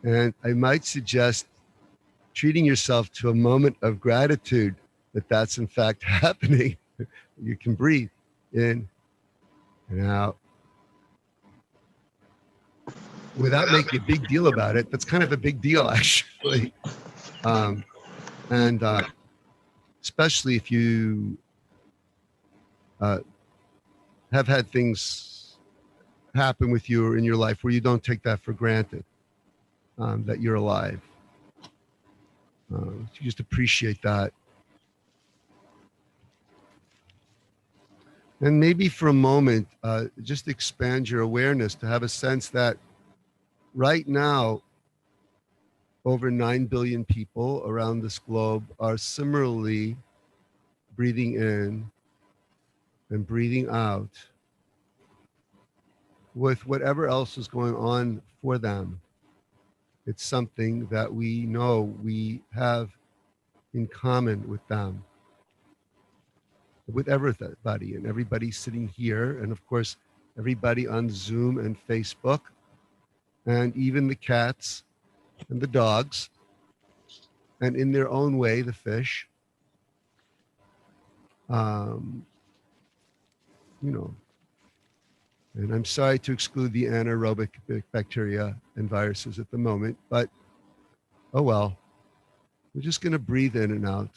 And I might suggest treating yourself to a moment of gratitude that that's in fact happening. You can breathe in and out without making a big deal about it. That's kind of a big deal, actually. And especially if you have had things happen with you or in your life where you don't take that for granted, that you're alive. You just appreciate that. And maybe for a moment, just expand your awareness to have a sense that right now, over 9 billion people around this globe are similarly breathing in and breathing out with whatever else is going on for them. It's something that we know we have in common with them, with everybody, and everybody sitting here, and of course, everybody on Zoom and Facebook, and even the cats and the dogs, and in their own way, the fish. You know, and I'm sorry to exclude the anaerobic bacteria and viruses at the moment, but oh well. We're just going to breathe in and out.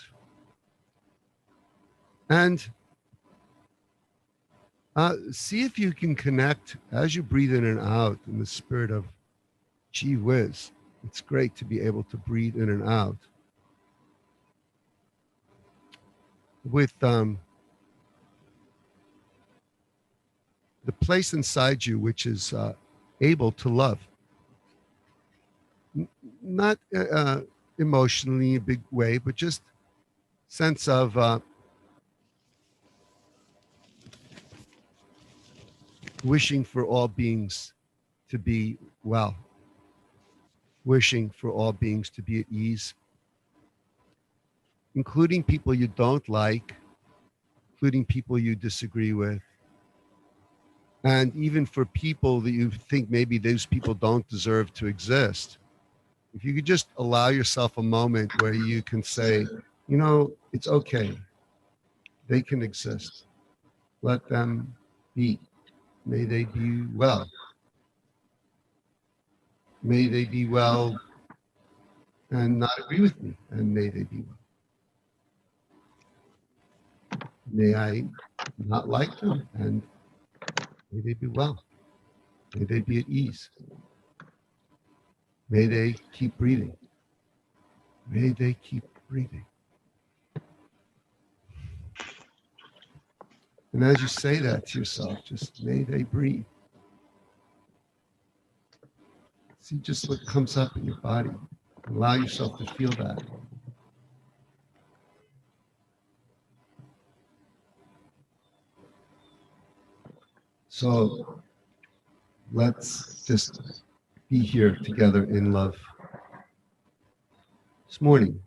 And see if you can connect as you breathe in and out in the spirit of, gee whiz, it's great to be able to breathe in and out with the place inside you which is able to love. Not emotionally in a big way, but just sense of wishing for all beings to be well, wishing for all beings to be at ease, including people you don't like, including people you disagree with, and even for people that you think maybe those people don't deserve to exist. If you could just allow yourself a moment where you can say, you know, it's okay. They can exist. Let them be. May they be well. May they be well and not agree with me, and may they be well. May I not like them, and may they be well. May they be at ease. May they keep breathing. May they keep breathing. And as you say that to yourself, just may they breathe. See just what comes up in your body. Allow yourself to feel that. So let's just be here together in love this morning.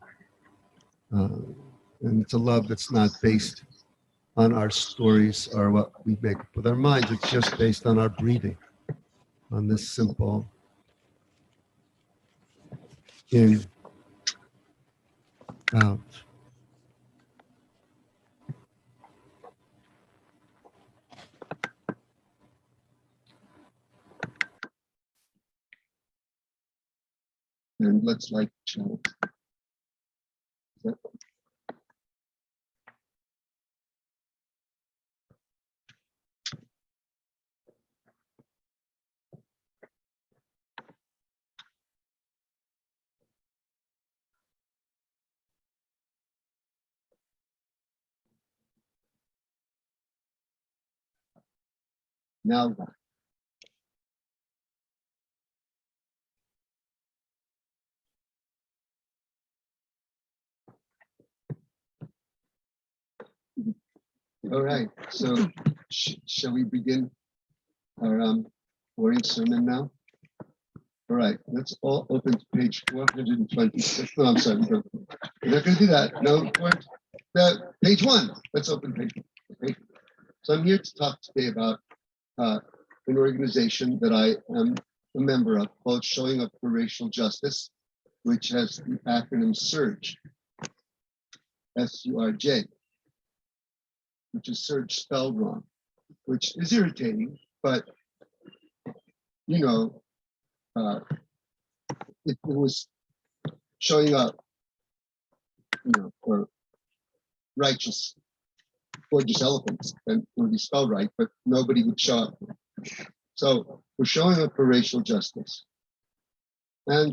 And it's a love that's not based on our stories or what we make up with our minds. It's just based on our breathing, on this simple in, out. And let's light the channel. Now what? All right, so shall we begin our morning sermon now? All right, let's all open to page 426. No, I'm sorry, we're not going to do that. No, page 1. Let's open page 1. Okay. So I'm here to talk today about an organization that I am a member of, called Showing Up for Racial Justice, which has the acronym SURJ, SURJ, which is Surge spelled wrong, which is irritating, but you know, it was showing up, you know, for righteous, gorgeous elephants, and it would be spelled right, but nobody would show up. So we're showing up for racial justice. And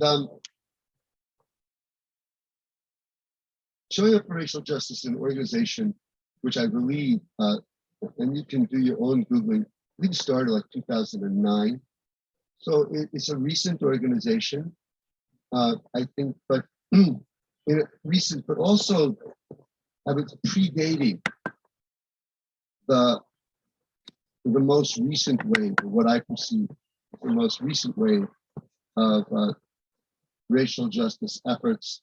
showing up for racial justice is an organization which I believe, and you can do your own Googling, I think it started like 2009. So it's a recent organization, I think, but recent, but also I was predating the most recent wave, or what I perceive the most recent wave of racial justice efforts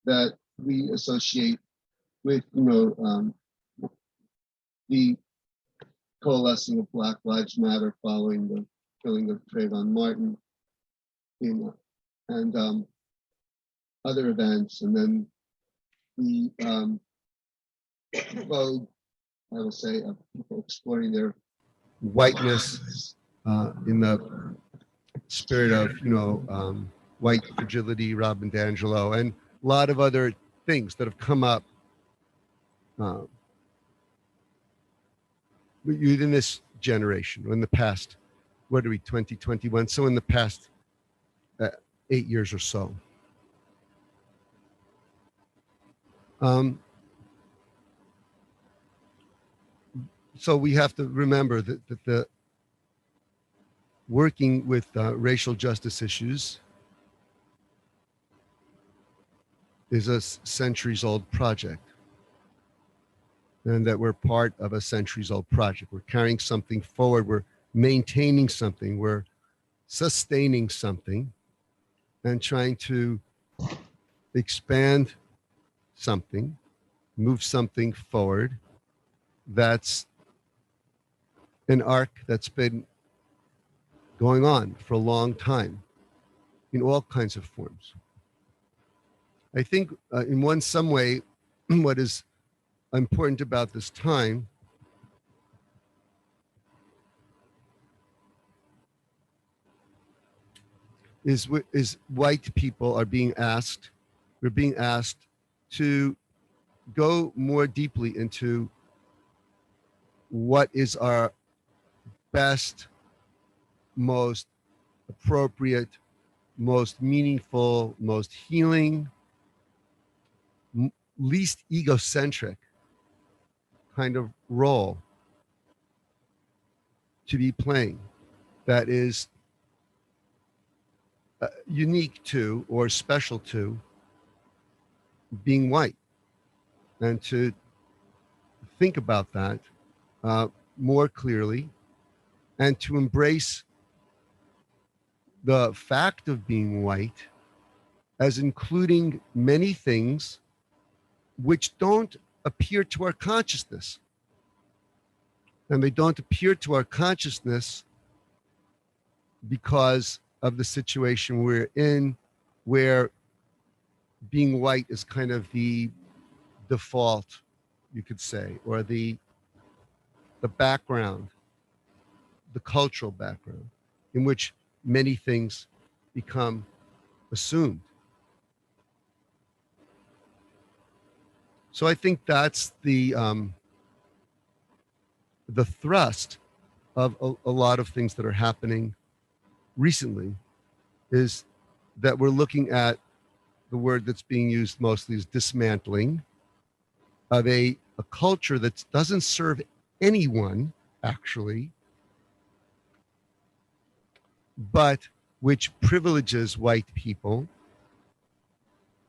that we associate with, you know, the coalescing of Black Lives Matter following the killing of Trayvon Martin, and other events, and then the vogue, I will say, of people exploring their whiteness in the spirit of, you know, white fragility, Robin DiAngelo, and a lot of other things that have come up within this generation, or in the past, what are we, 2021? So in the past 8 years or so. So we have to remember that the working with racial justice issues is a centuries-old project, and that we're part of a centuries-old project. We're carrying something forward. We're maintaining something. We're sustaining something, and trying to expand something, move something forward. That's an arc that's been going on for a long time in all kinds of forms. I think in some way, what is important about this time is white people are being asked, we're being asked to go more deeply into what is our best, most appropriate, most meaningful, most healing, least egocentric kind of role to be playing that is unique to or special to being white, and to think about that more clearly, and to embrace the fact of being white as including many things which don't appear to our consciousness. And they don't appear to our consciousness because of the situation we're in, where being white is kind of the default, you could say, or the background, the cultural background, in which many things become assumed. So I think that's the thrust of a lot of things that are happening recently, is that we're looking at the word that's being used mostly is dismantling of a culture that doesn't serve anyone, actually, but which privileges white people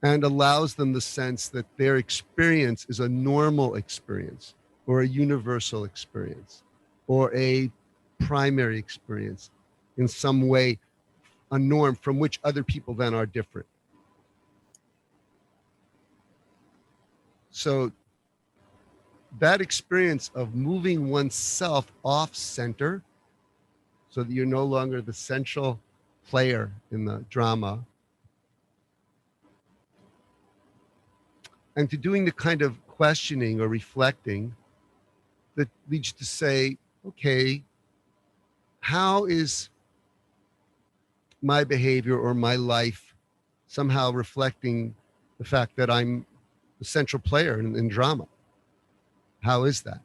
and allows them the sense that their experience is a normal experience, or a universal experience, or a primary experience, in some way a norm from which other people then are different. So that experience of moving oneself off center, so that you're no longer the central player in the drama, and to doing the kind of questioning or reflecting that leads you to say, okay, how is my behavior or my life somehow reflecting the fact that I'm the central player in drama? How is that?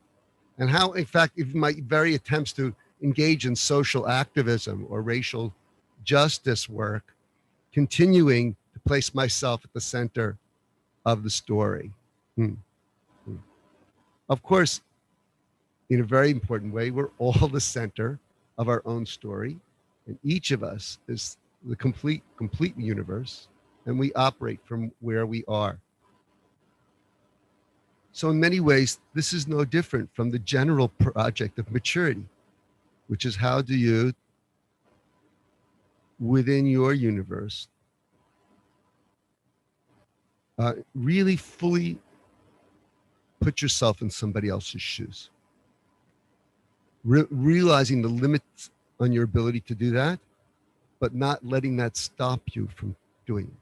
And how, in fact, if my very attempts to engage in social activism or racial justice work, continuing to place myself at the center of the story. Hmm. Hmm. Of course, in a very important way, we're all the center of our own story, and each of us is the complete universe, and we operate from where we are. So in many ways, this is no different from the general project of maturity, which is how do you, within your universe, really fully put yourself in somebody else's shoes, realizing the limits on your ability to do that, but not letting that stop you from doing it.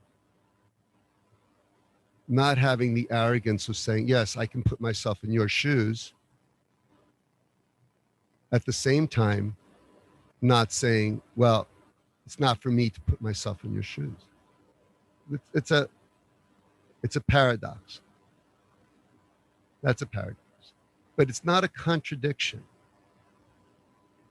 Not having the arrogance of saying, yes, I can put myself in your shoes. At the same time, not saying, well, it's not for me to put myself in your shoes. It's a it's a paradox. That's a paradox. But it's not a contradiction.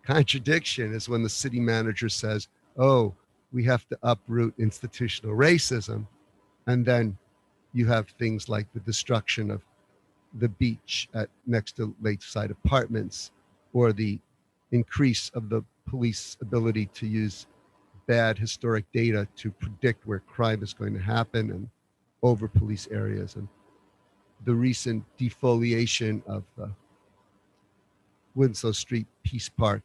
Contradiction is when the city manager says, oh, we have to uproot institutional racism. And then you have things like the destruction of the beach next to lakeside apartments, or the increase of the police ability to use bad historic data to predict where crime is going to happen and over police areas, and the recent defoliation of Winslow Street Peace Park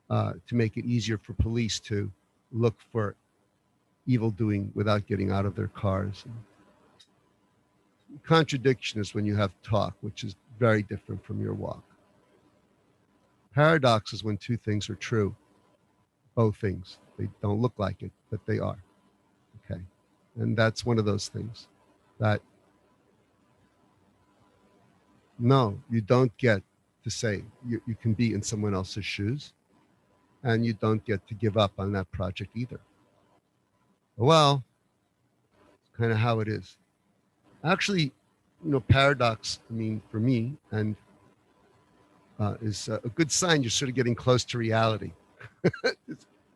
to make it easier for police to look for evil doing without getting out of their cars. Contradiction is when you have talk, which is very different from your walk. Paradox is when two things are true, both things. They don't look like it, but they are. Okay. And that's one of those things that, no, you don't get to say you can be in someone else's shoes, and you don't get to give up on that project either. Well, it's kind of how it is. Actually, paradox, I mean, for me, and is a good sign you're sort of getting close to reality.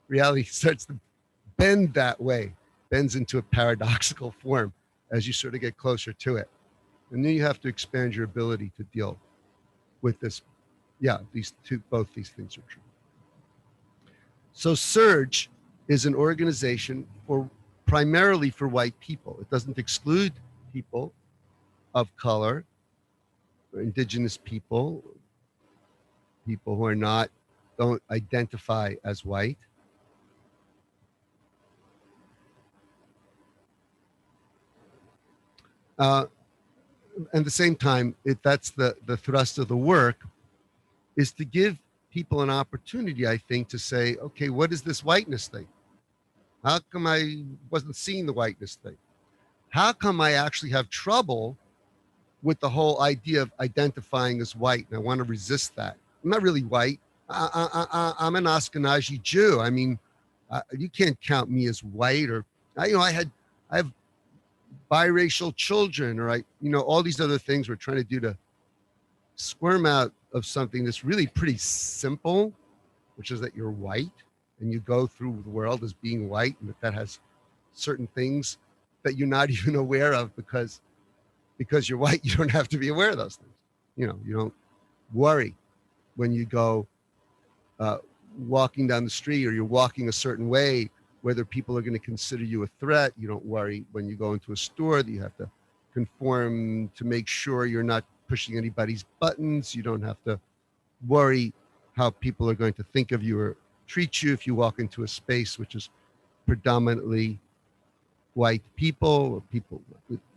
Reality starts to bend that way, bends into a paradoxical form as you sort of get closer to it. And then you have to expand your ability to deal with this. Yeah, both these things are true. So Surge is an organization primarily for white people. It doesn't exclude people of color, or indigenous people who don't identify as white. At the same time, that's the thrust of the work, is to give people an opportunity, I think, to say, okay, what is this whiteness thing? How come I wasn't seeing the whiteness thing? How come I actually have trouble with the whole idea of identifying as white? And I want to resist that. I'm not really white. I'm an Ashkenazi Jew. I mean, you can't count me as white. Or I have biracial children, or all these other things we're trying to do to squirm out of something that's really pretty simple, which is that you're white and you go through the world as being white, and that has certain things that you're not even aware of because you're white. You don't have to be aware of those things. You don't worry when you go walking down the street, or you're walking a certain way, whether people are going to consider you a threat. You don't worry when you go into a store that you have to conform to make sure you're not pushing anybody's buttons. You don't have to worry how people are going to think of you or treat you if you walk into a space which is predominantly white people, or people.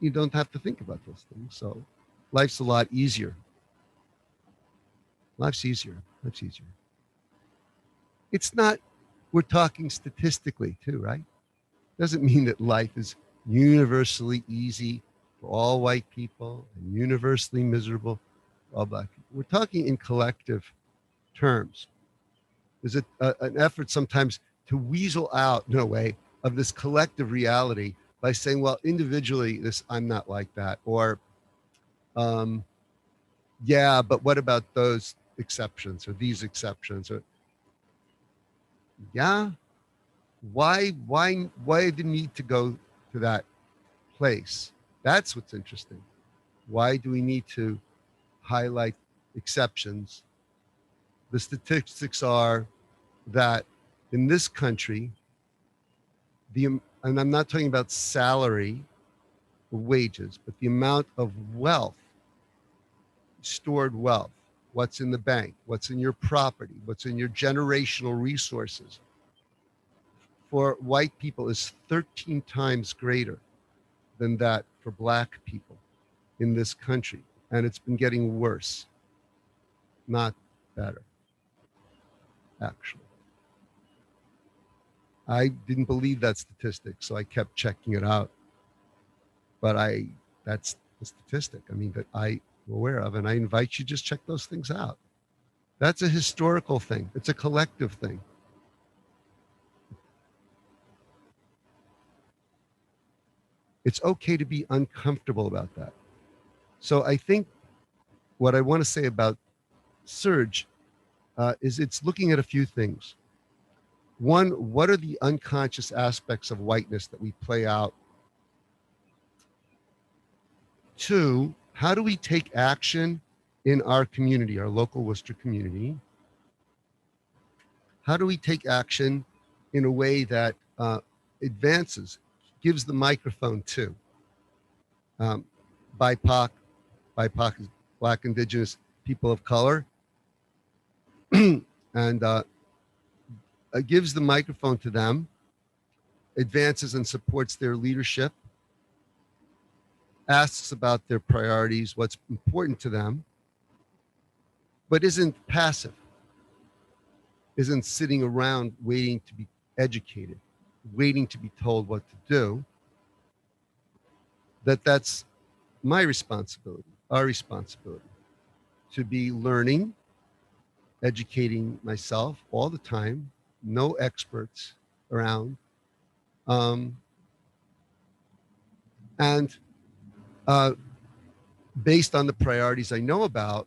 You don't have to think about those things. So life's a lot easier. Life's easier. It's not, we're talking statistically too, right? Doesn't mean that life is universally easy for all white people and universally miserable for all black people. We're talking in collective terms. There's an effort sometimes to weasel out, in a way, of this collective reality by saying, well, individually, this I'm not like that, or um, yeah, but what about those exceptions or these exceptions, or yeah, why the need to go to that place? That's what's interesting. Why do we need to highlight exceptions? The statistics are that in this country, and I'm not talking about salary or wages, but the amount of wealth, stored wealth, what's in the bank, what's in your property, what's in your generational resources, for white people is 13 times greater than that for black people in this country. And it's been getting worse, not better, actually. I didn't believe that statistic, so I kept checking it out. But that's the statistic, I mean, that I'm aware of. And I invite you to just check those things out. That's a historical thing. It's a collective thing. It's okay to be uncomfortable about that. So I think what I want to say about Surge is it's looking at a few things. One, what are the unconscious aspects of whiteness that we play out? Two, how do we take action in our community, our local Worcester community? How do we take action in a way that advances, gives the microphone to um, BIPOC, BIPOC is Black, Indigenous, people of color, and gives the microphone to them, advances and supports their leadership, asks about their priorities, what's important to them, but isn't passive, isn't sitting around waiting to be educated, waiting to be told what to do. That's my responsibility, our responsibility, to be learning, educating myself all the time, no experts around, um, and based on the priorities I know about,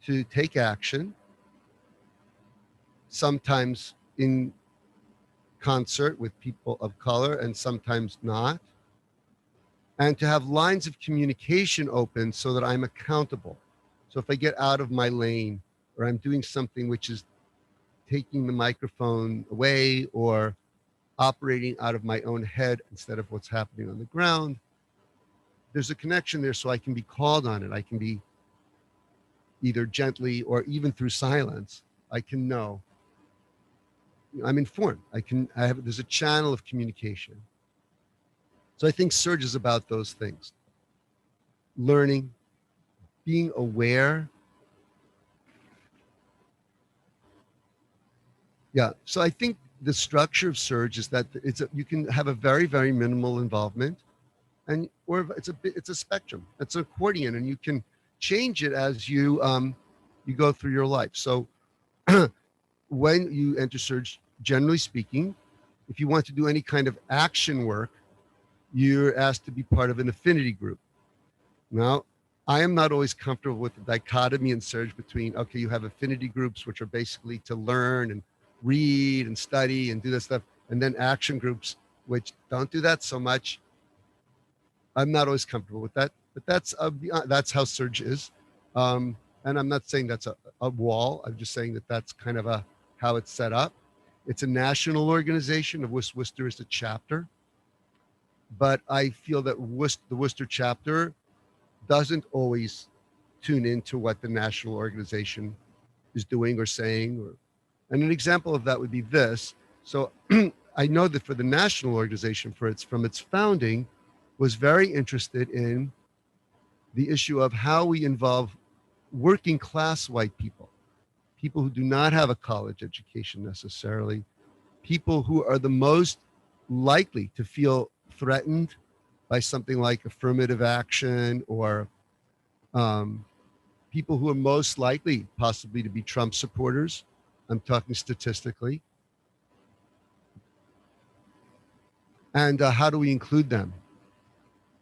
to take action, sometimes in concert with people of color and sometimes not, and to have lines of communication open so that I'm accountable. So if I get out of my lane or I'm doing something which is taking the microphone away or operating out of my own head instead of what's happening on the ground, there's a connection there so I can be called on it. I can be either gently or even through silence, I can know. I'm informed. There's a channel of communication. So I think Surge is about those things. Learning, being aware. Yeah. So I think the structure of Surge is that you can have a very, very minimal involvement, or it's a spectrum. It's an accordion, and you can change it as you go through your life. So when you enter Surge, generally speaking, if you want to do any kind of action work, you're asked to be part of an affinity group. Now, I am not always comfortable with the dichotomy in Surge between, okay, you have affinity groups, which are basically to learn and read and study and do this stuff, and then action groups, which don't do that so much. I'm not always comfortable with that, but that's how Surge is. And I'm not saying that's a wall. I'm just saying that that's kind of how it's set up. It's a national organization, of which Worcester is a chapter. But I feel that the Worcester chapter doesn't always tune into what the national organization is doing or saying. And an example of that would be this. So I know that for the national organization, from its founding, was very interested in the issue of how we involve working class white people, people who do not have a college education necessarily, people who are the most likely to feel threatened by something like affirmative action, or um, people who are most likely possibly to be Trump supporters. I'm talking statistically. And how do we include them?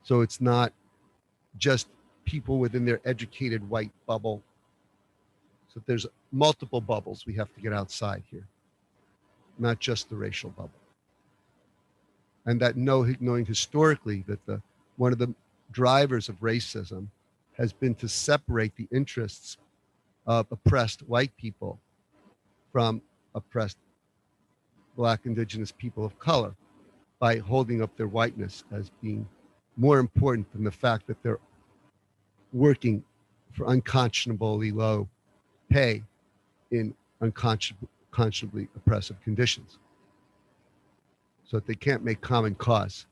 So it's not just people within their educated white bubble. So there's multiple bubbles we have to get outside here, not just the racial bubble. And that knowing historically that one of the drivers of racism has been to separate the interests of oppressed white people from oppressed Black, Indigenous people of color, by holding up their whiteness as being more important than the fact that they're working for unconscionably low pay in unconscionably oppressive conditions, so that they can't make common cause.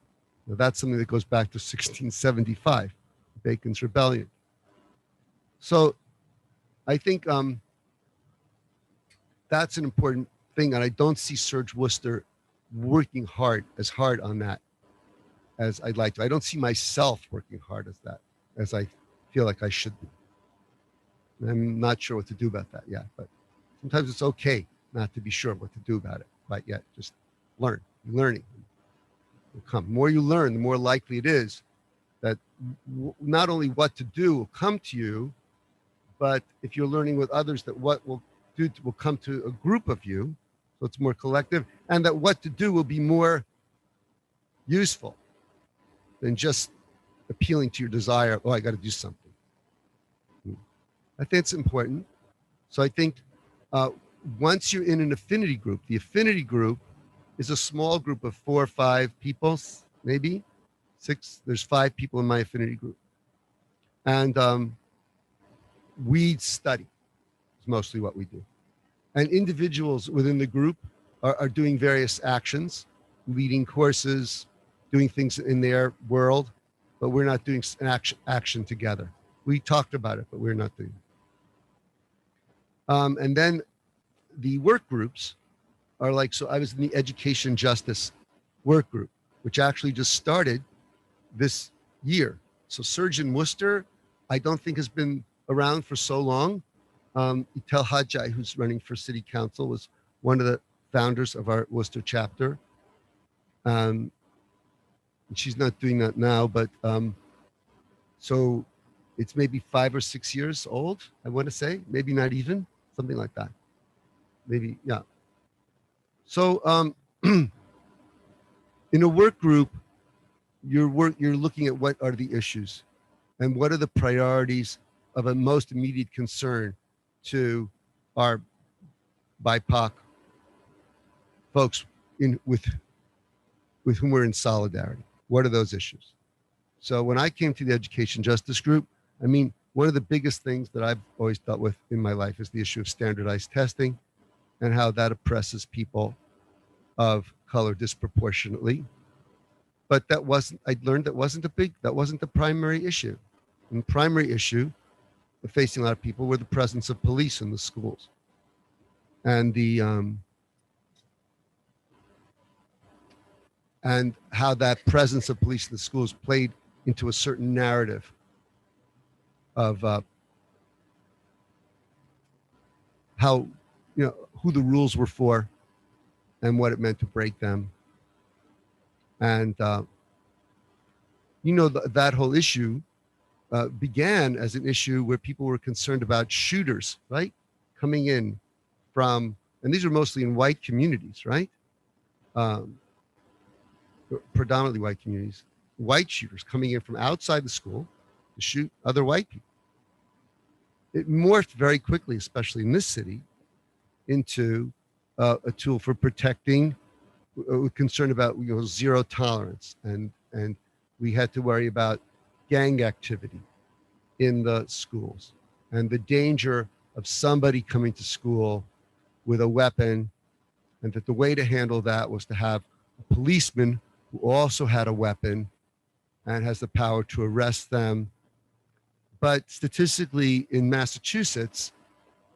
Now, that's something that goes back to 1675, Bacon's Rebellion. So I think that's an important thing, and I don't see Serge Worcester working as hard on that as I'd like to. I don't see myself working hard as I feel like I should be. I'm not sure what to do about that yet, but sometimes it's okay not to be sure what to do about it quite yet. Just learn. Learning will come. The more you learn, the more likely it is that not only what to do will come to you, but if you're learning with others, that what will do will come to a group of you, so it's more collective, and that what to do will be more useful than just appealing to your desire. Oh, I got to do something. I think it's important. So I think once you're in an affinity group, the affinity group is a small group of 4 or 5 people, maybe 6. There's 5 people in my affinity group. And we study. It's mostly what we do. And individuals within the group are doing various actions, leading courses, doing things in their world, but we're not doing an action together. We talked about it, but we're not doing it. And then the work groups are like, so I was in the education justice work group, which actually just started this year. So Surgeon Worcester, I don't think has been around for so long. Itel Hajjai, who's running for city council, was one of the founders of our Worcester chapter. She's not doing that now, but so it's maybe 5 or 6 years old, I want to say, maybe not even, something like that. Maybe, yeah. So in a work group, you're looking at what are the issues and what are the priorities of a most immediate concern to our BIPOC folks with whom we're in solidarity. What are those issues? So when I came to the education justice group, I mean, one of the biggest things that I've always dealt with in my life is the issue of standardized testing and how that oppresses people of color disproportionately. But I learned that wasn't the primary issue. And the primary issue facing a lot of people were the presence of police in the schools. And and how that presence of police in the schools played into a certain narrative of how, who the rules were for and what it meant to break them. And, that whole issue began as an issue where people were concerned about shooters, right? Coming in from, and these are mostly in white communities, right? Predominantly white communities, white shooters coming in from outside the school to shoot other white people. It morphed very quickly, especially in this city, into a tool for protecting, concern about zero tolerance, and we had to worry about gang activity in the schools and the danger of somebody coming to school with a weapon, and that the way to handle that was to have a policeman who also had a weapon and has the power to arrest them. But statistically in Massachusetts,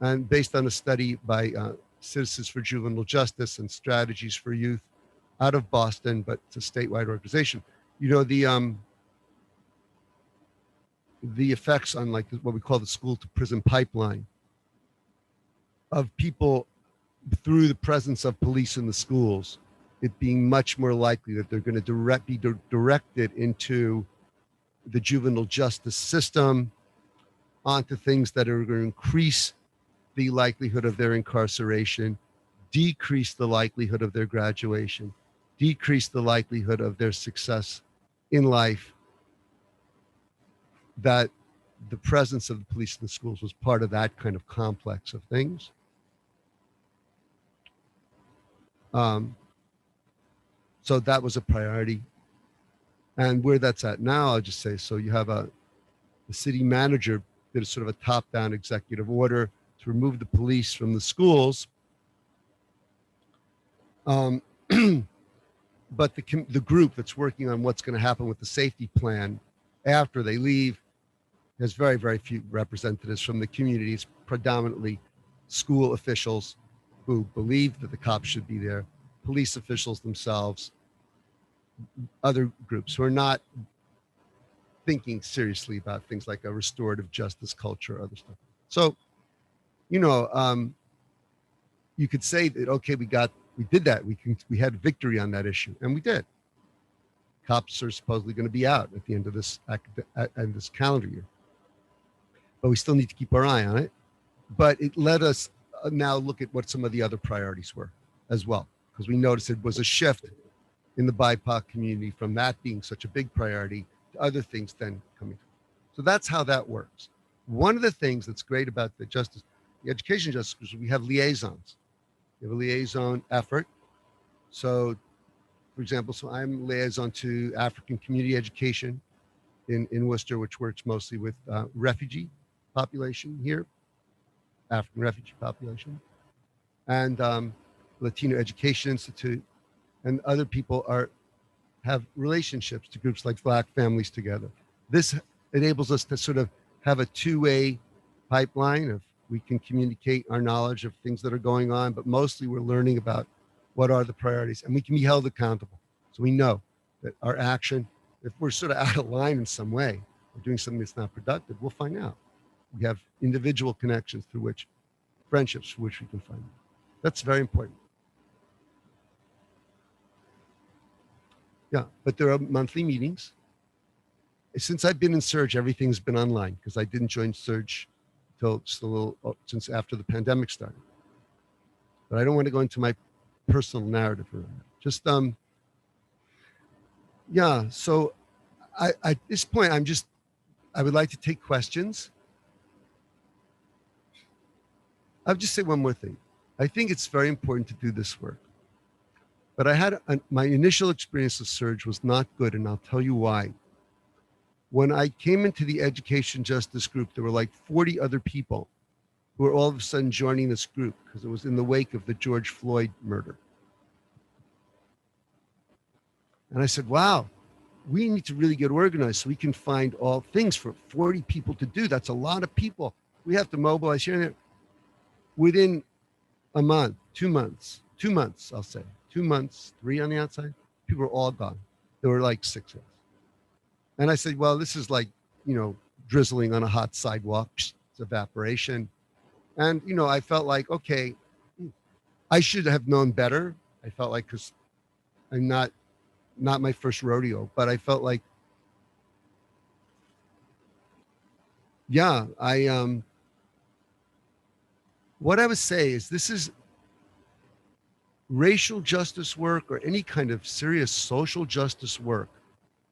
and based on a study by Citizens for Juvenile Justice and Strategies for Youth out of Boston, but it's a statewide organization. You know, the effects on like what we call the school to prison pipeline of people through the presence of police in the schools, it being much more likely that they're going to be directed into the juvenile justice system, onto things that are going to increase the likelihood of their incarceration, decrease the likelihood of their graduation, decrease the likelihood of their success in life. That the presence of the police in the schools was part of that kind of complex of things. So that was a priority. And where that's at now, I'll just say, so you have the city manager did a sort of a top-down executive order to remove the police from the schools. But the group that's working on what's going to happen with the safety plan after they leave has very, very few representatives from the communities, predominantly school officials who believe that the cops should be there, police officials themselves, other groups who are not thinking seriously about things like a restorative justice culture or other stuff. So, you know, you could say that, okay, we did that. We had victory on that issue, and we did. Cops are supposedly going to be out at the end of this calendar year, but we still need to keep our eye on it. But it let us now look at what some of the other priorities were as well, because we noticed it was a shift in the BIPOC community from that being such a big priority to other things then coming. So that's how that works. One of the things that's great about the education justice is we have liaisons. We have a liaison effort. So, for example, I'm liaison to African community education in Worcester, which works mostly with refugee population here, African refugee population, and Latino Education Institute, and other people have relationships to groups like Black Families Together. This enables us to sort of have a two-way pipeline of we can communicate our knowledge of things that are going on, but mostly we're learning about what are the priorities, and we can be held accountable. So we know that our action, if we're sort of out of line in some way, or doing something that's not productive, we'll find out. We have individual connections through which, friendships through which we can find out. That's very important. Yeah, but there are monthly meetings. Since I've been in Surge, everything's been online because I didn't join Surge until just a little since after the pandemic started. But I don't want to go into my personal narrative around that. Just yeah. So at this point, I would like to take questions. I'll just say one more thing. I think it's very important to do this work. But I had my initial experience of Surge was not good, and I'll tell you why. When I came into the education justice group, there were like 40 other people who were all of a sudden joining this group because it was in the wake of the George Floyd murder. And I said, wow, we need to really get organized so we can find all things for 40 people to do. That's a lot of people. We have to mobilize here and there. Within a month, 2 months, I'll say, 2 months, 3 on the outside, people were all gone. There were like 6 of us. And I said, well, this is like, drizzling on a hot sidewalk. It's evaporation. And, I felt like, okay, I should have known better. I felt like, because I'm not my first rodeo, but I felt like, yeah, what I would say is this is racial justice work or any kind of serious social justice work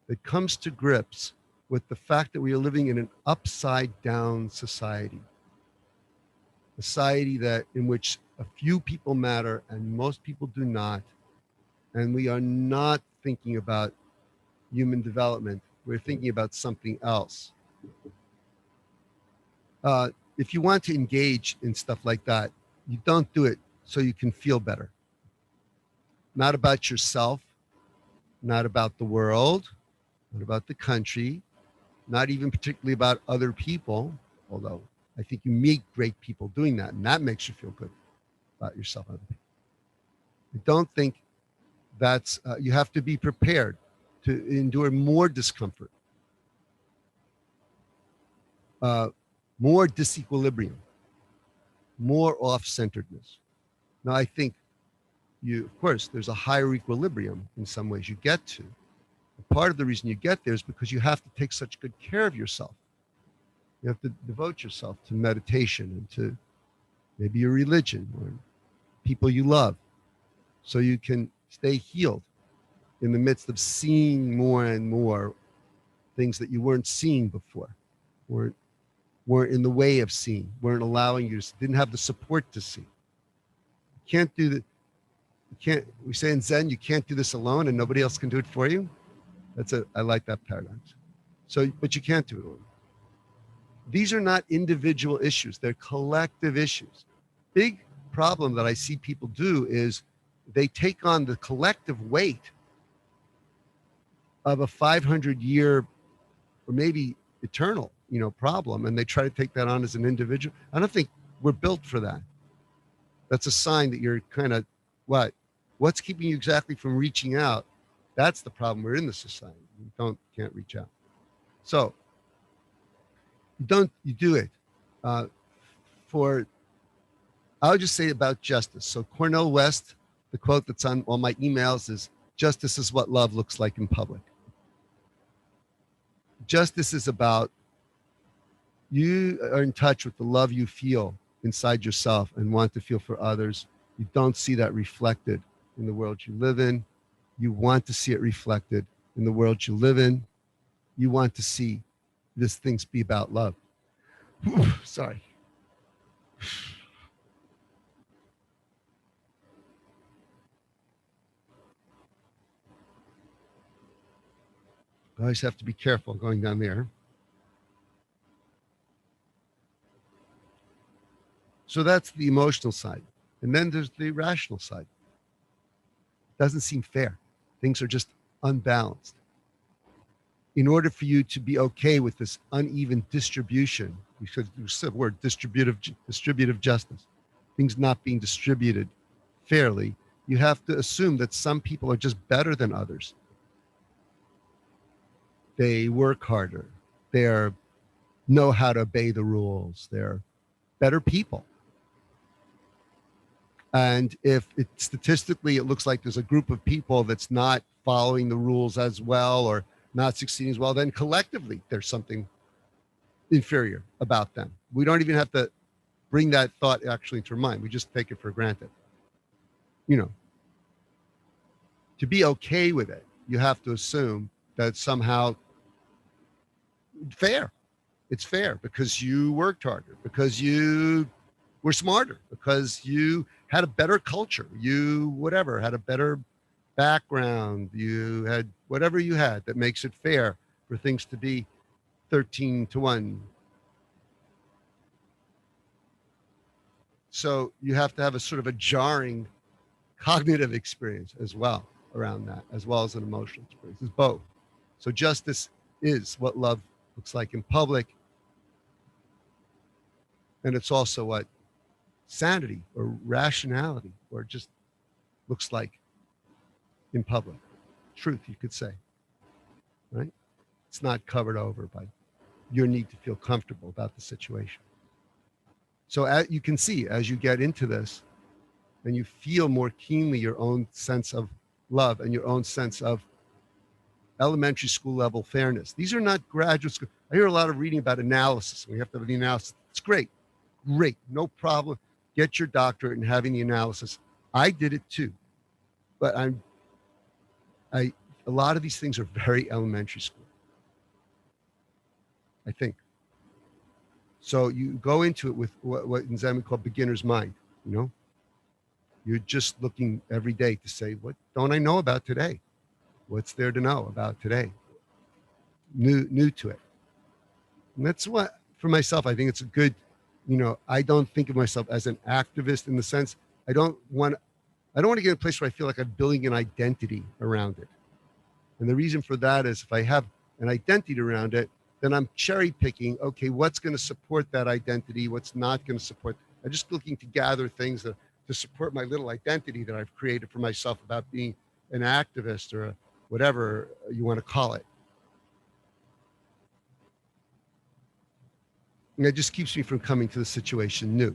that comes to grips with the fact that we are living in an upside down society. A society in which a few people matter and most people do not. And we are not thinking about human development. We're thinking about something else. If you want to engage in stuff like that, you don't do it so you can feel better. Not about yourself, not about the world, not about the country, not even particularly about other people, although I think you meet great people doing that, and that makes you feel good about yourself. I don't think that's, you have to be prepared to endure more discomfort, uh, more disequilibrium, more off-centeredness. Now, I think of course, there's a higher equilibrium in some ways you get to. Part of the reason you get there is because you have to take such good care of yourself. You have to devote yourself to meditation and to maybe your religion or people you love so you can stay healed in the midst of seeing more and more things that you weren't seeing before, weren't in the way of seeing, weren't allowing you to, didn't have the support to see. You can't do that. You can't, we say in Zen, you can't do this alone and nobody else can do it for you. I like that paradigm. So, but you can't do it alone. These are not individual issues, they're collective issues. Big problem that I see people do is they take on the collective weight of a 500-year or maybe eternal, problem, and they try to take that on as an individual. I don't think we're built for that. That's a sign that you're kind of what's keeping you exactly from reaching out? That's the problem. We're in the society. You can't reach out. So you do it I would just say about justice. So Cornel West, the quote that's on all my emails is, justice is what love looks like in public. Justice is about you are in touch with the love you feel inside yourself and want to feel for others. You don't see that reflected in the world you live in. You want to see it reflected in the world you live in. You want to see these things be about love. Sorry. I always have to be careful going down there. So that's the emotional side. And then there's the rational side. It doesn't seem fair. Things are just unbalanced. In order for you to be okay with this uneven distribution, we should use the word distributive justice, things not being distributed fairly, you have to assume that some people are just better than others. They work harder. They know how to obey the rules. They're better people. And if statistically it looks like there's a group of people that's not following the rules as well or not succeeding as well, then collectively there's something inferior about them. We don't even have to bring that thought actually into our mind. We just take it for granted. To be okay with it, you have to assume that it's somehow fair. It's fair because you worked harder, because you were smarter, because you had a better culture, you had a better background, you had whatever you had that makes it fair for things to be 13-1. So you have to have a sort of a jarring cognitive experience as well around that, as well as an emotional experience. It's both. So justice is what love looks like in public. And it's also what sanity or rationality or just looks like in public. Truth, you could say, right? It's not covered over by your need to feel comfortable about the situation. So you can see as you get into this and you feel more keenly your own sense of love and your own sense of elementary school level fairness. These are not graduate school. I hear a lot of reading about analysis. We have to have the analysis. It's great, no problem. Get your doctorate and having the analysis. I did it too, but a lot of these things are very elementary school, I think. So you go into it with what in Zen we call beginner's mind, You're just looking every day to say, what don't I know about today? What's there to know about today? New to it. And that's what, for myself, I think it's a good, I don't think of myself as an activist in the sense, I don't want to get in a place where I feel like I'm building an identity around it. And the reason for that is if I have an identity around it, then I'm cherry picking, okay, what's going to support that identity, what's not going to support. I'm just looking to gather things to support my little identity that I've created for myself about being an activist or whatever you want to call it. And it just keeps me from coming to the situation new.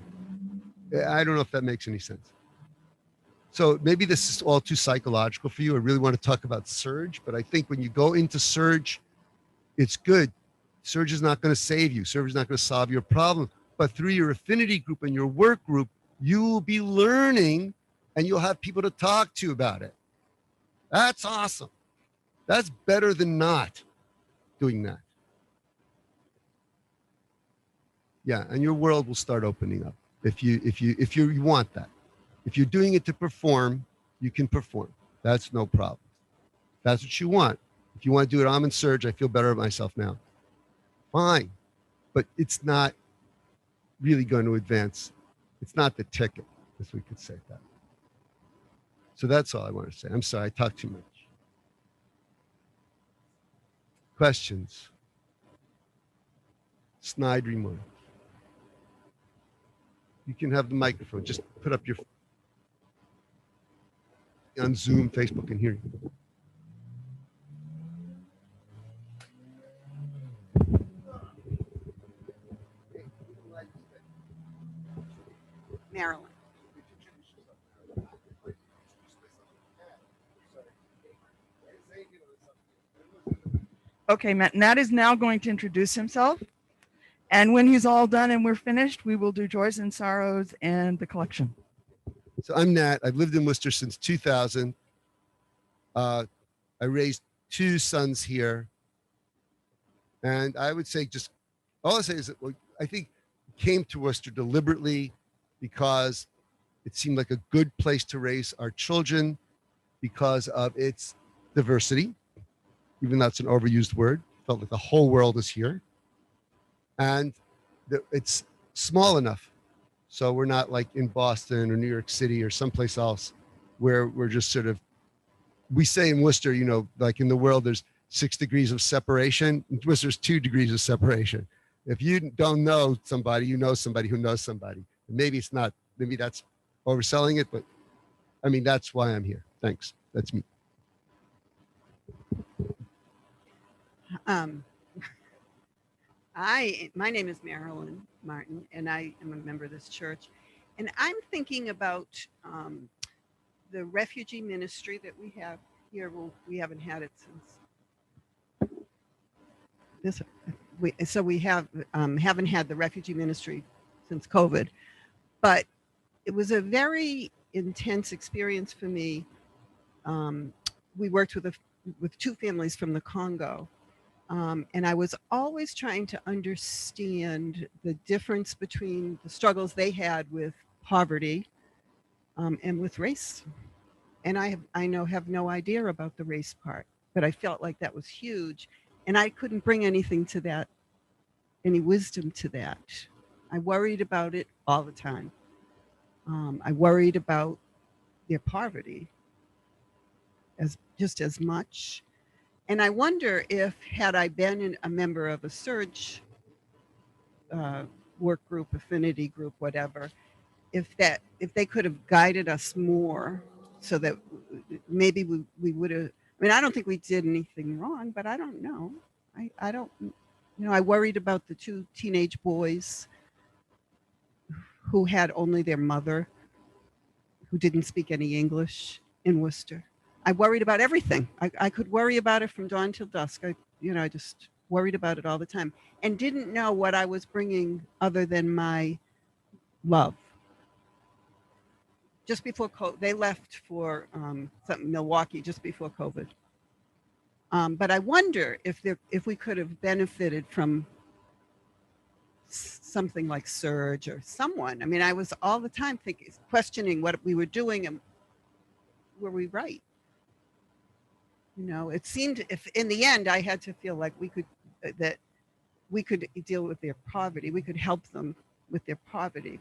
I don't know if that makes any sense. So maybe this is all too psychological for you. I really want to talk about Surge, but I think when you go into Surge, it's good. Surge is not going to save you. Surge is not going to solve your problem. But through your affinity group and your work group, you will be learning and you'll have people to talk to about it. That's awesome. That's better than not doing that. Yeah, and your world will start opening up if you want that. If you're doing it to perform, you can perform. That's no problem. That's what you want. If you want to do it, I'm in Surge. I feel better about myself now. Fine, but it's not really going to advance. It's not the ticket, as we could say that. So that's all I want to say. I'm sorry, I talked too much. Questions? Snide remarks. You can have the microphone. Just put up your on Zoom, Facebook, and hear you. Marilyn. Okay, Nat is now going to introduce himself. And when he's all done and we're finished, we will do Joys and Sorrows and the collection. So I'm Nat. I've lived in Worcester since 2000. I raised 2 sons here. And I would say just all I say is that I think came to Worcester deliberately because it seemed like a good place to raise our children because of its diversity, even though it's an overused word. Felt like the whole world is here. And it's small enough. So we're not like in Boston or New York City or someplace else where we're just sort of, we say in Worcester, you know, like in the world, there's 6 degrees of separation. In Worcester, there's 2 degrees of separation. If you don't know somebody, you know somebody who knows somebody. Maybe it's not, maybe that's overselling it, but I mean, that's why I'm here. Thanks. That's me. My name is Marilyn Martin, and I am a member of this church. And I'm thinking about the refugee ministry that we have here. Well, we haven't had it since this. We haven't had the refugee ministry since COVID, but it was a very intense experience for me. We worked with 2 families from the Congo. And I was always trying to understand the difference between the struggles they had with poverty and with race. And I have no idea about the race part, but I felt like that was huge. And I couldn't bring anything to that, any wisdom to that. I worried about it all the time. I worried about their poverty just as much. And I wonder if, had I been a member of a Surge work group, affinity group, whatever, if they could have guided us more so that maybe we would have, I mean, I don't think we did anything wrong, but I don't know. I don't, I worried about the 2 teenage boys who had only their mother, who didn't speak any English in Worcester. I worried about everything. I could worry about it from dawn till dusk. I just worried about it all the time and didn't know what I was bringing other than my love. Just before COVID, they left for Milwaukee just before COVID. But I wonder if we could have benefited from something like Surge or someone. I mean, I was all the time questioning what we were doing and were we right? It seemed if in the end I had to feel like we could deal with their poverty, we could help them with their poverty,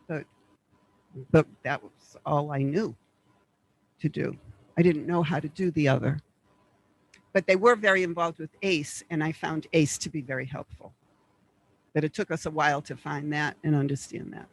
but that was all I knew to do. I didn't know how to do the other. but they were very involved with ACE, and I found ACE to be very helpful. But it took us a while to find that and understand that.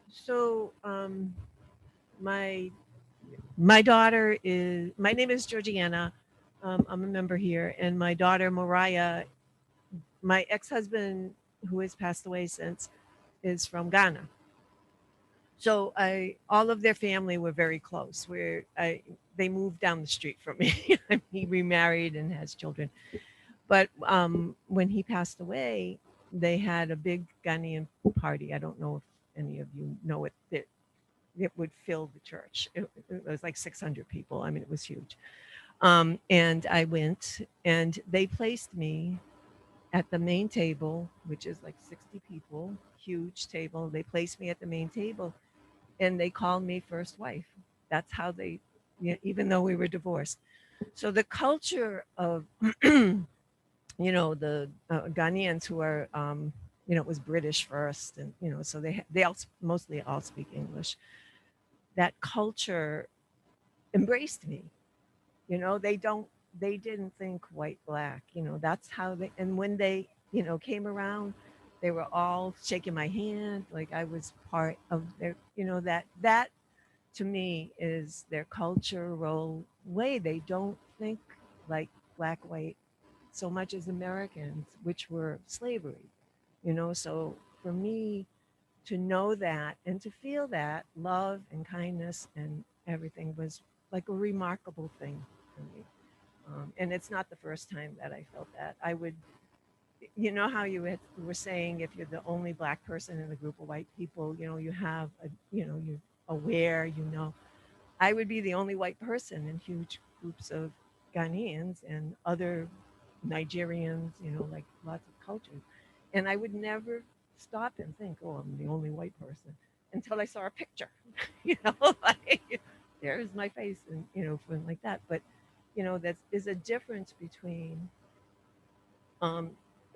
So my my daughter is my name is Georgiana. I'm a member here, and my daughter Mariah, my ex-husband who has passed away since, is from Ghana. So I all of their family were very close. They moved down the street from me. He remarried and has children. But when he passed away, they had a big Ghanaian party. I don't know if any of you know it. It would fill the church. It was like 600 people. I mean, it was huge. And I went, and they placed me at the main table, which is like 60 people, huge table. They placed me at the main table, and they called me first wife. That's how they, even though we were divorced. So the culture of, the Ghanaians who are, it was British first, and so they all mostly all speak English. That culture embraced me. They didn't think white black. That's how they. And when they came around, they were all shaking my hand like I was part of their. That to me is their cultural way. They don't think like black white so much as Americans, which were slavery. So for me to know that and to feel that love and kindness and everything was like a remarkable thing for me. And it's not the first time that I felt that. I would, how were saying if you're the only black person in a group of white people, you have, you're aware, I would be the only white person in huge groups of Ghanaians and other Nigerians, like lots of cultures. And I would never stop and think, oh, I'm the only white person until I saw a picture, like there's my face and, something like that. But, that is a difference between um,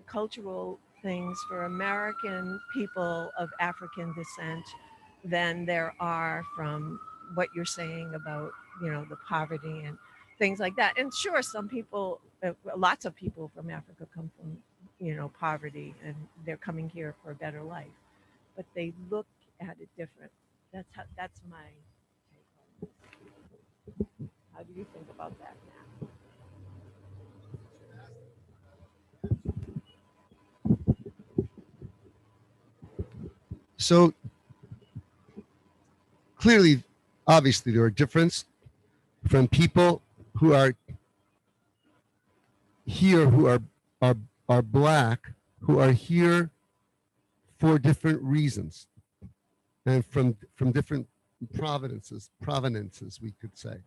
cultural things for American people of African descent than there are from what you're saying about, the poverty and things like that. And sure, some people, lots of people from Africa come from, poverty, and they're coming here for a better life, but they look at it different. That's my take on this. How do you think about that now? So clearly, obviously, there are differences from people who are here who are black, who are here for different reasons and from different provenances, we could say.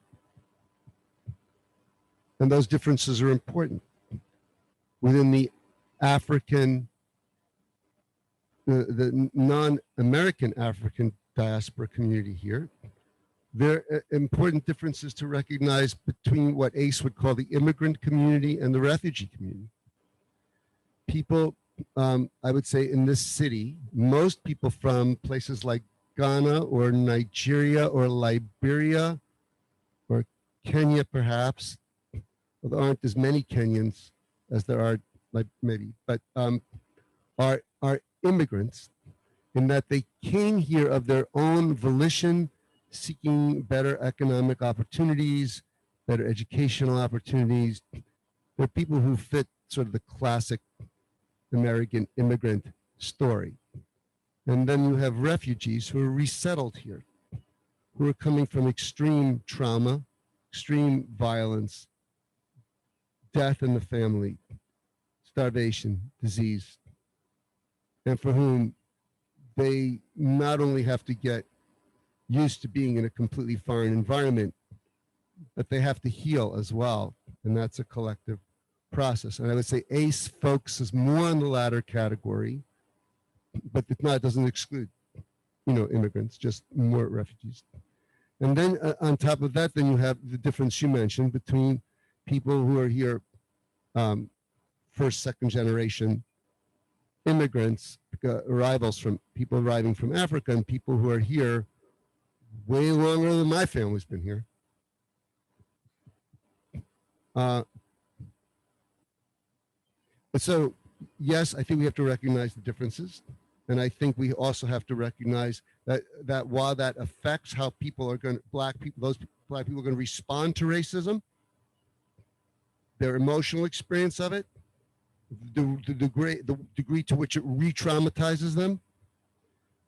And those differences are important within the African, the non-American African diaspora community here. There are important differences to recognize between what ACE would call the immigrant community and the refugee community. People, I would say in this city, most people from places like Ghana or Nigeria or Liberia or Kenya perhaps, well, there aren't as many Kenyans as there are, like maybe, but are immigrants in that they came here of their own volition, seeking better economic opportunities, better educational opportunities. They're people who fit sort of the classic American immigrant story. And then you have refugees who are resettled here, who are coming from extreme trauma, extreme violence, death in the family, starvation, disease, and for whom they not only have to get used to being in a completely foreign environment, but they have to heal as well. And that's a collective process. And I would say ACE focuses more on the latter category, but it doesn't exclude, immigrants, just more refugees. And then on top of that, then you have the difference you mentioned between people who are here, first, second generation immigrants, arrivals from people arriving from Africa, and people who are here way longer than my family's been here. So, yes, I think we have to recognize the differences. And I think we also have to recognize that while that affects how people are going to, black people, those black people are going to respond to racism, their emotional experience of it, the degree to which it re-traumatizes them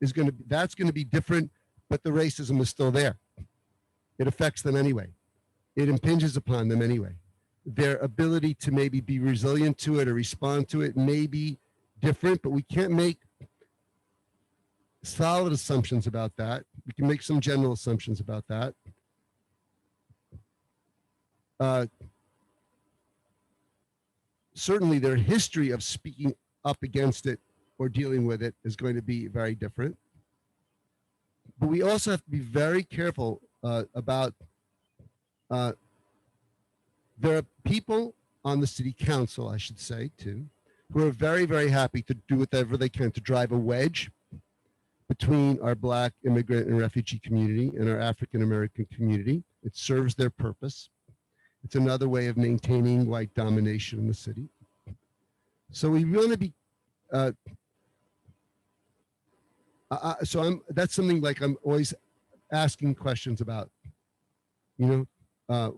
is going to be, that's going to be different, but the racism is still there. It affects them anyway. It impinges upon them anyway. Their ability to maybe be resilient to it or respond to it may be different, but we can't make solid assumptions about that. We can make some general assumptions about that. Certainly their history of speaking up against it or dealing with it is going to be very different. But we also have to be very careful about, there are people on the city council, I should say, too, who are very, very happy to do whatever they can to drive a wedge between our Black immigrant and refugee community and our African American community. It serves their purpose. It's another way of maintaining white domination in the city. So we want to be, that's something like I'm always asking questions about, you know,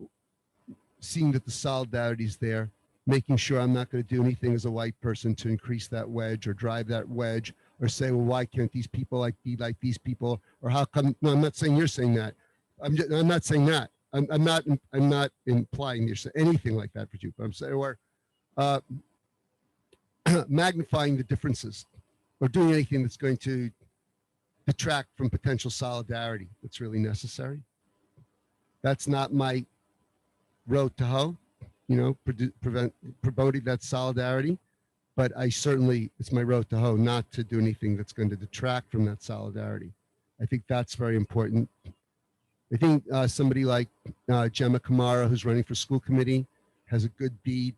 seeing that the solidarity is there, making sure I'm not going to do anything as a white person to increase that wedge or drive that wedge or say, well, why can't these people be like these people? Or how come, no, I'm not saying you're saying that. I'm not saying that. I'm not implying you're saying anything like that for you, but I'm saying, or magnifying the differences or doing anything that's going to detract from potential solidarity that's really necessary. That's not my road to hoe, you know, promoting that solidarity, but I certainly, it's my road to hoe not to do anything that's going to detract from that solidarity. I think that's very important. I think somebody like Gemma Kamara, who's running for school committee, has a good bead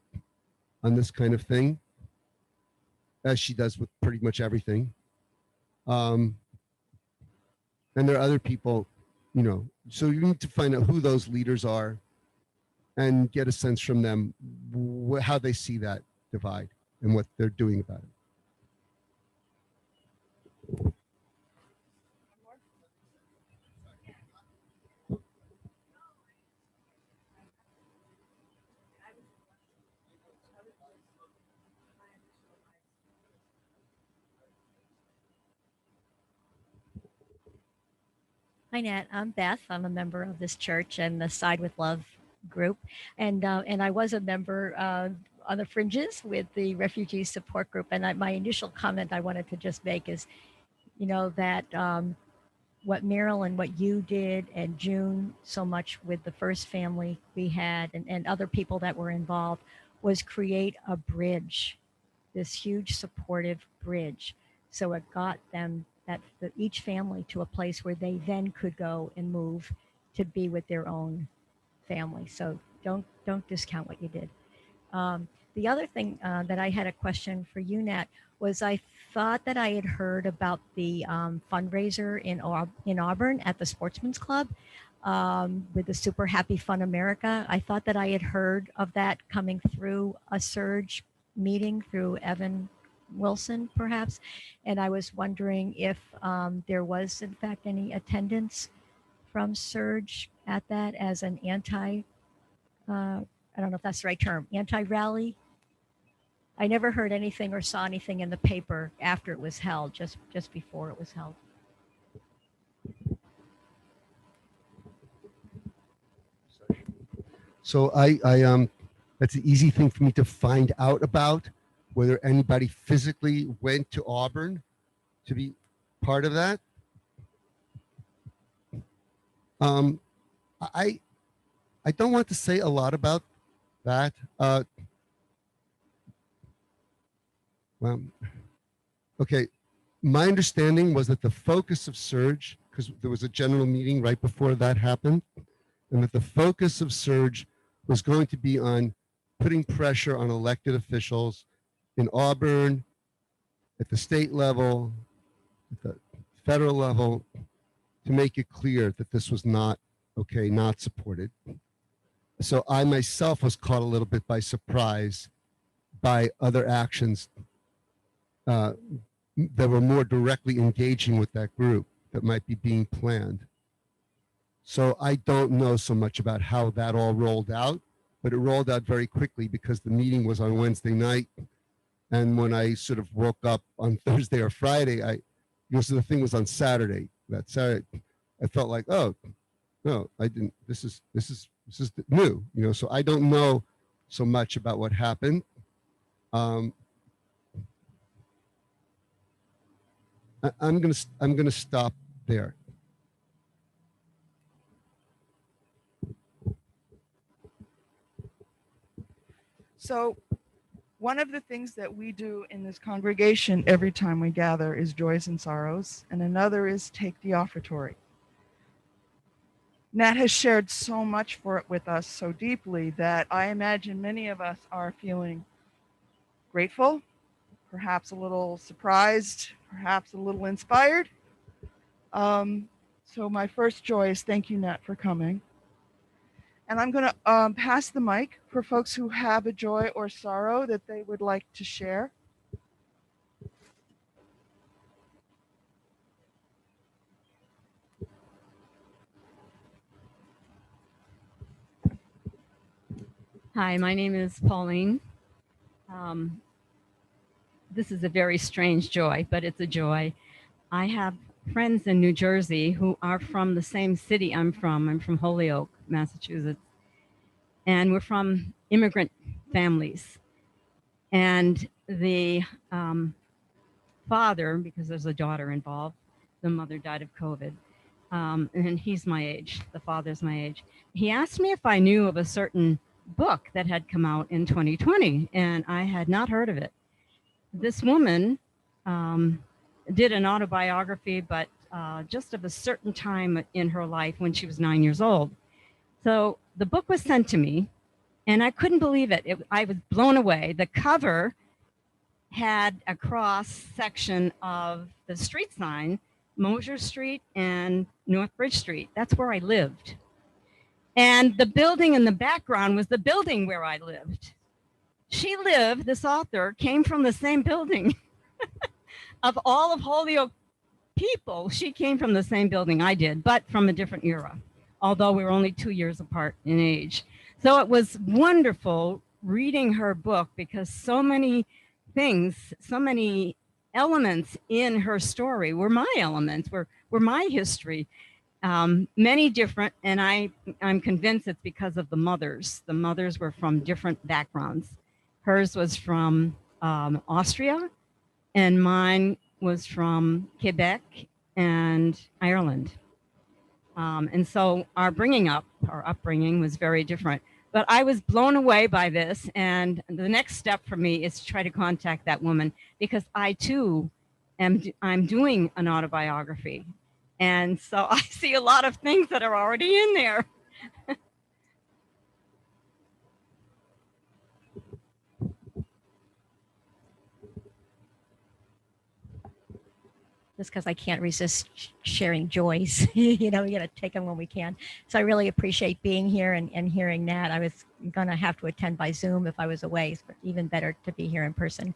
on this kind of thing, as she does with pretty much everything. And there are other people, you know, so you need to find out who those leaders are and get a sense from them how they see that divide and what they're doing about it. Hi, Nat. I'm Beth. I'm a member of this church and the Side with Love group, and I was a member on the fringes with the refugee support group. And my initial comment I wanted to just make is, you know, that what Marilyn, what you did, and June so much with the first family we had, and other people that were involved, was create a bridge, this huge supportive bridge. So it got them, each family, to a place where they then could go and move to be with their own family. So don't discount what you did. The other thing that I had a question for you, Nat, was I thought that I had heard about the fundraiser in Auburn at the Sportsman's Club with the Super Happy Fun America. I thought that I had heard of that coming through a surge meeting through Evan Wilson, perhaps. And I was wondering if there was, in fact, any attendance from Surge at that as an I don't know if that's the right term, anti-rally. I never heard anything or saw anything in the paper after it was held, just before it was held. So that's an easy thing for me to find out about, whether anybody physically went to Auburn to be part of that. I don't want to say a lot about that. Well, okay. My understanding was that the focus of Surge, because there was a general meeting right before that happened, and that the focus of Surge was going to be on putting pressure on elected officials in Auburn, at the state level, at the federal level, to make it clear that this was not okay, not supported. So I myself was caught a little bit by surprise by other actions that were more directly engaging with that group that might be being planned. So I don't know so much about how that all rolled out, but it rolled out very quickly because the meeting was on Wednesday night. And when I sort of woke up on Thursday or Friday, so the thing was on Saturday. That Saturday, I felt like, oh, no, I didn't. This is new, So I don't know so much about what happened. I'm gonna stop there. So one of the things that we do in this congregation every time we gather is joys and sorrows, and another is take the offertory. Nat has shared so much for it with us so deeply that I imagine many of us are feeling grateful, perhaps a little surprised, perhaps a little inspired. So my first joy is thank you, Nat, for coming. And I'm going to pass the mic for folks who have a joy or sorrow that they would like to share. Hi, my name is Pauline. This is a very strange joy, but it's a joy. I have friends in New Jersey who are from the same city I'm from. I'm from Holyoke, Massachusetts. And we're from immigrant families. And the father, because there's a daughter involved, the mother died of COVID. And he's my age, the father's my age. He asked me if I knew of a certain book that had come out in 2020, and I had not heard of it. This woman did an autobiography, but just of a certain time in her life when she was 9 years old. So the book was sent to me, and I couldn't believe it. I was blown away. The cover had a cross section of the street sign, Mosier Street and North Bridge Street. That's where I lived. And the building in the background was the building where I lived. She lived, this author came from the same building. Of all of Holyoke people, she came from the same building I did, but from a different era, although we were only 2 years apart in age. So it was wonderful reading her book because so many things, so many elements in her story were my elements, were my history. Many different, and I'm convinced it's because of the mothers. The mothers were from different backgrounds. Hers was from Austria, and mine was from Quebec and Ireland. And so our upbringing was very different. But I was blown away by this, and the next step for me is to try to contact that woman because I too I'm doing an autobiography. And so I see a lot of things that are already in there. Just because I can't resist sharing joys. You know, we got to take them when we can. So I really appreciate being here and hearing that. I was going to have to attend by Zoom if I was away, but even better to be here in person.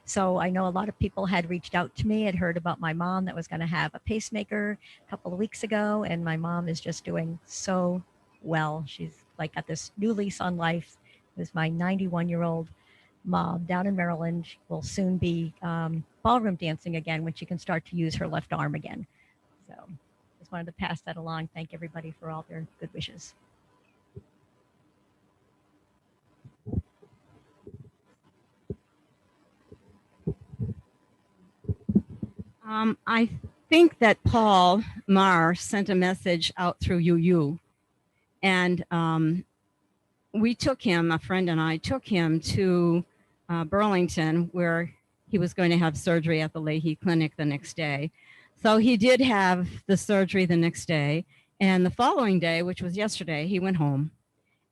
So I know a lot of people had reached out to me, had heard about my mom that was going to have a pacemaker a couple of weeks ago. And my mom is just doing so well. She's like got this new lease on life. This is my 91-year-old mom down in Maryland will soon be ballroom dancing again when she can start to use her left arm again. So just wanted to pass that along. Thank everybody for all their good wishes. I think that Paul Marr sent a message out through UU, and we took him, a friend and I took him to Burlington, where he was going to have surgery at the Leahy Clinic the next day. So he did have the surgery the next day, and the following day, which was yesterday, he went home.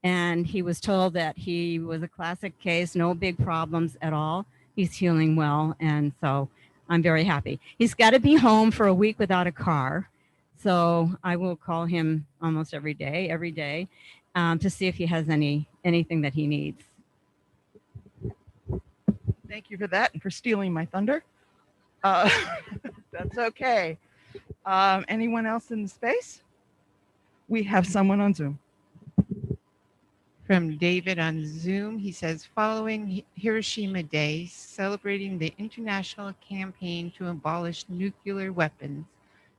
And he was told that he was a classic case, no big problems at all. He's healing well. And so I'm very happy. He's got to be home for a week without a car. So I will call him almost every day, to see if he has anything that he needs. Thank you for that and for stealing my thunder. Uh, that's okay. Anyone else in the space? We have someone on Zoom. From David on Zoom, he says, following Hiroshima Day, celebrating the international campaign to abolish nuclear weapons,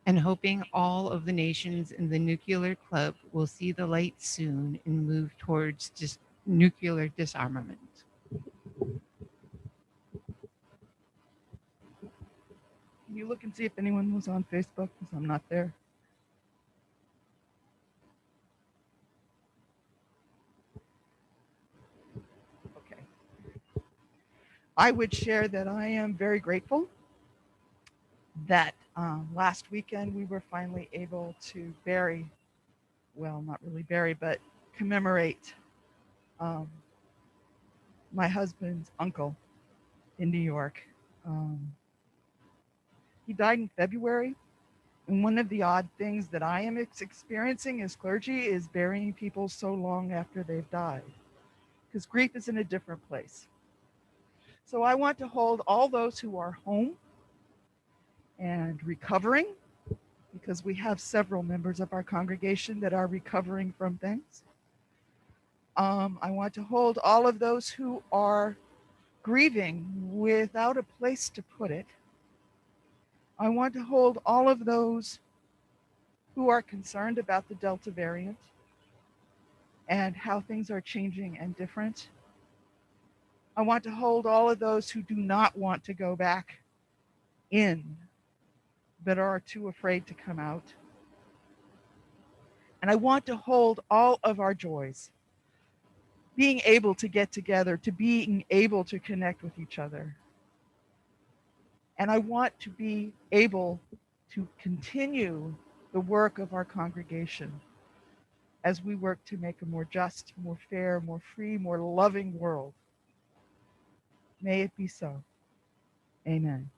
and hoping all of the nations in the nuclear club will see the light soon and move towards nuclear disarmament. Can you look and see if anyone was on Facebook? Because I'm not there. Okay. I would share that I am very grateful that last weekend we were finally able to not really bury, but commemorate my husband's uncle in New York. He died in February. And one of the odd things that I am experiencing as clergy is burying people so long after they've died, because grief is in a different place. So I want to hold all those who are home and recovering, because we have several members of our congregation that are recovering from things. I want to hold all of those who are grieving without a place to put it. I want to hold all of those who are concerned about the Delta variant and how things are changing and different. I want to hold all of those who do not want to go back in, but are too afraid to come out. And I want to hold all of our joys, being able to get together, to being able to connect with each other. And I want to be able to continue the work of our congregation as we work to make a more just, more fair, more free, more loving world. May it be so. Amen.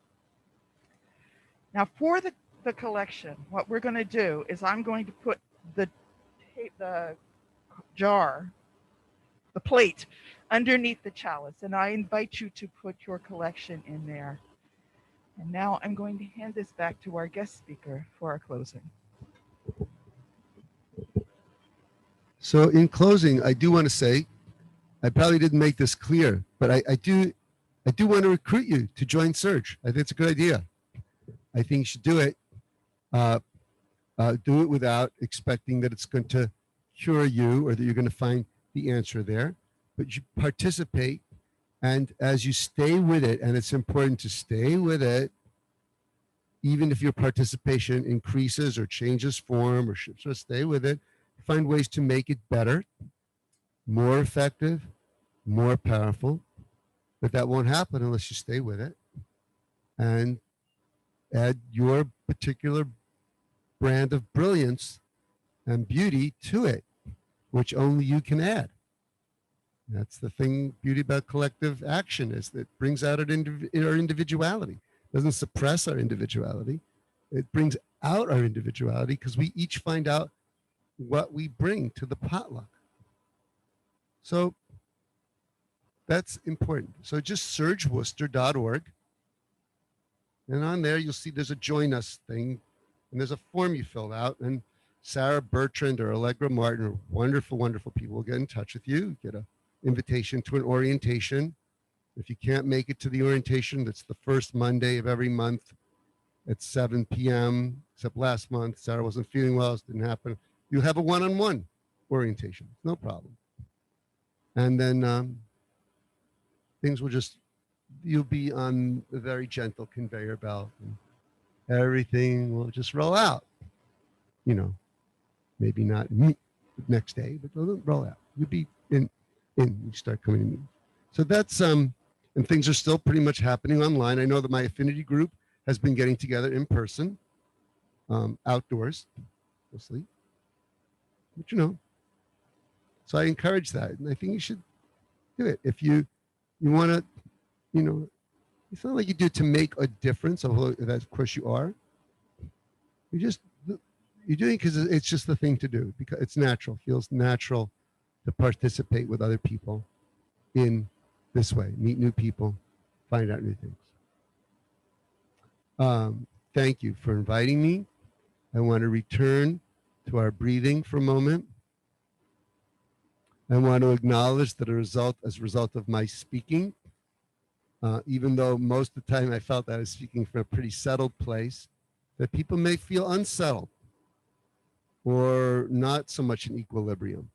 Now for the collection, what we're going to do is I'm going to put the jar, the plate, underneath the chalice, and I invite you to put your collection in there. And now I'm going to hand this back to our guest speaker for our closing. So in closing, I do want to say, I probably didn't make this clear, but I do want to recruit you to join Surge. I think it's a good idea. I think you should do it. Do it without expecting that it's going to cure you or that you're going to find the answer there, but you participate. And as you stay with it, and it's important to stay with it, even if your participation increases or changes form or shifts, so stay with it, find ways to make it better, more effective, more powerful. But that won't happen unless you stay with it and add your particular brand of brilliance and beauty to it, which only you can add. That's the thing, beauty about collective action, is that it brings out our individuality. It doesn't suppress our individuality. It brings out our individuality because we each find out what we bring to the potluck. So that's important. So just surgeworcester.org. And on there, you'll see there's a join us thing. And there's a form you fill out. And Sarah Bertrand or Allegra Martin are wonderful, wonderful people will get in touch with you, get an invitation to an orientation. If you can't make it to the orientation, that's the first Monday of every month at 7 p.m. Except last month, Sarah wasn't feeling well, it didn't happen. You'll have a one-on-one orientation, no problem. And then things will just, you'll be on a very gentle conveyor belt and everything will just roll out. You know, maybe not the next day, but it'll roll out. You'll be in, you start coming in. So that's, and things are still pretty much happening online. I know that my affinity group has been getting together in person, outdoors, mostly. But you know, So I encourage that, and I think you should do it if you want to. You know, it's not like you do it to make a difference, although that of course you are. You just you're doing it because it's just the thing to do, because it's natural. Feels natural to participate with other people in this way, meet new people, find out new things. Thank you for inviting me. I want to return to our breathing for a moment. I want to acknowledge that as a result of my speaking, even though most of the time I felt I was speaking from a pretty settled place, that people may feel unsettled or not so much in equilibrium,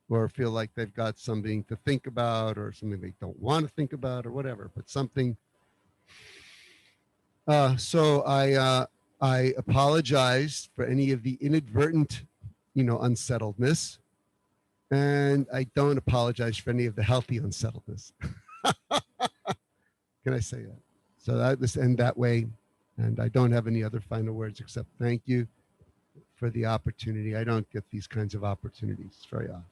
or feel like they've got something to think about or something they don't want to think about or whatever, but something. So I apologize for any of the inadvertent, unsettledness, and I don't apologize for any of the healthy unsettledness. Can I say that? So that this end that way, and I don't have any other final words except thank you for the opportunity. I don't get these kinds of opportunities very often.